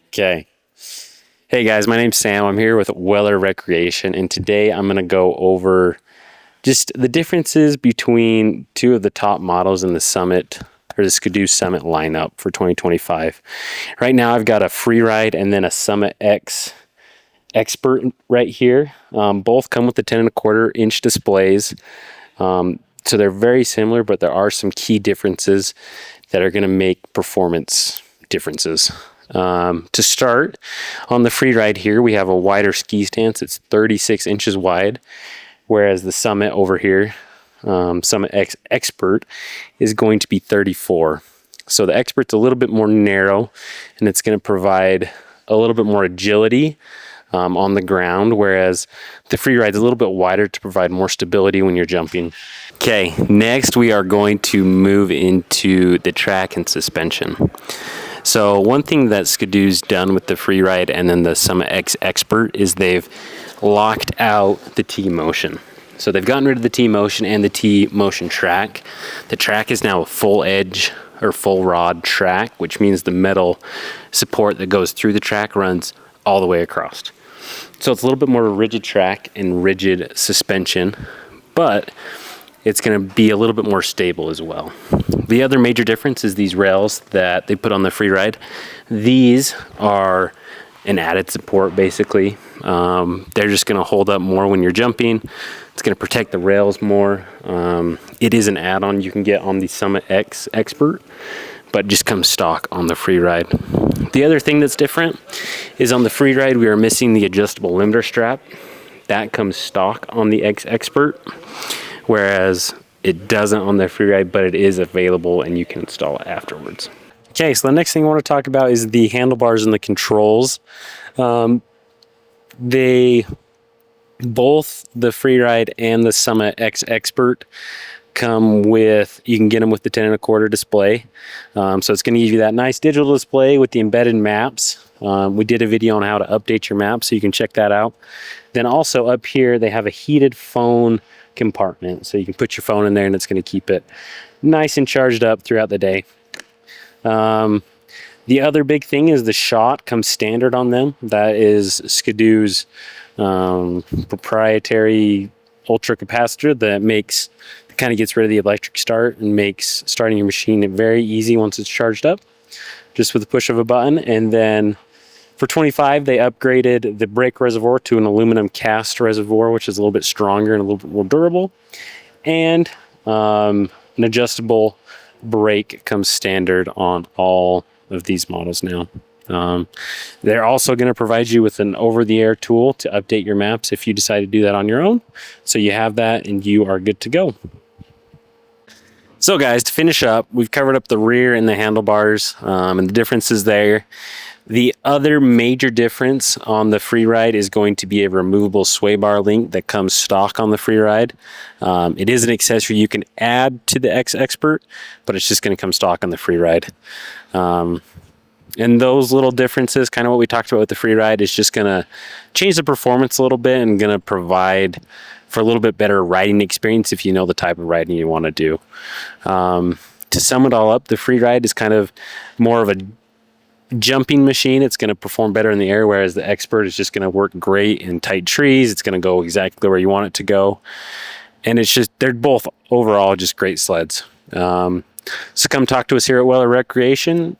Okay. Hey guys, my name's Sam. I'm here with Weller Recreation, and today I'm going to go over just the differences between two of the top models in the Summit, or the Skidoo Summit lineup for 2025. Right now I've got a Freeride and then a Summit X Expert right here. Both come with the 10.25-inch displays. So they're very similar, but there are some key differences that are going to make performance differences. To start, on the Freeride here, we have a wider ski stance. It's 36 inches wide, whereas the Summit over here, Summit X Expert, is going to be 34. So the Expert's a little bit more narrow, and it's going to provide a little bit more agility on the ground, whereas the Freeride's a little bit wider to provide more stability when you're jumping. Okay, next we are going to move into the track and suspension. So one thing that Skidoo's done with the Freeride and then the Summit X Expert is they've locked out the T-motion. So they've gotten rid of the T-motion and the T-motion track. The track is now a full edge or full rod track, which means the metal support that goes through the track runs all the way across. So it's a little bit more rigid track and rigid suspension, but it's going to be a little bit more stable as well. The other major difference is these rails that they put on the Freeride. These are an added support, basically. They're just going to hold up more when you're jumping. It's going to protect the rails more. It is an add-on you can get on the Summit X Expert, but just comes stock on the Freeride. The other thing that's different is on the Freeride, we are missing the adjustable limiter strap. That comes stock on the X Expert, whereas it doesn't on the Freeride, but it is available and you can install it afterwards. Okay, so the next thing I want to talk about is the handlebars and the controls. Both the Freeride and the Summit X Expert come with, you can get them with the 10.25 display. So it's going to give you that nice digital display with the embedded maps. We did a video on how to update your maps, so you can check that out. Then also up here, they have a heated phone compartment, so you can put your phone in there and it's going to keep it nice and charged up throughout the day. The other big thing is the shot comes standard on them. That is Skidoo's proprietary ultra capacitor that kind of gets rid of the electric start and makes starting your machine very easy once it's charged up, just with the push of a button. And then for 25, they upgraded the brake reservoir to an aluminum cast reservoir, which is a little bit stronger and a little bit more durable. And an adjustable brake comes standard on all of these models now. They're also going to provide you with an over-the-air tool to update your maps if you decide to do that on your own. So you have that and you are good to go. So guys, to finish up, we've covered up the rear and the handlebars and the differences there. The other major difference on the Freeride is going to be a removable sway bar link that comes stock on the Freeride. It is an accessory you can add to the X Expert, but it's just going to come stock on the Freeride. And those little differences, kind of what we talked about with the Freeride, is just going to change the performance a little bit and going to provide for a little bit better riding experience if you know the type of riding you want to do. To sum it all up, the Freeride is kind of more of a jumping machine. It's going to perform better in the air, whereas the Expert is just going to work great in tight trees. It's going to go exactly where you want it to go. And it's just, they're both overall just great sleds. So come talk to us here at Weller Recreation.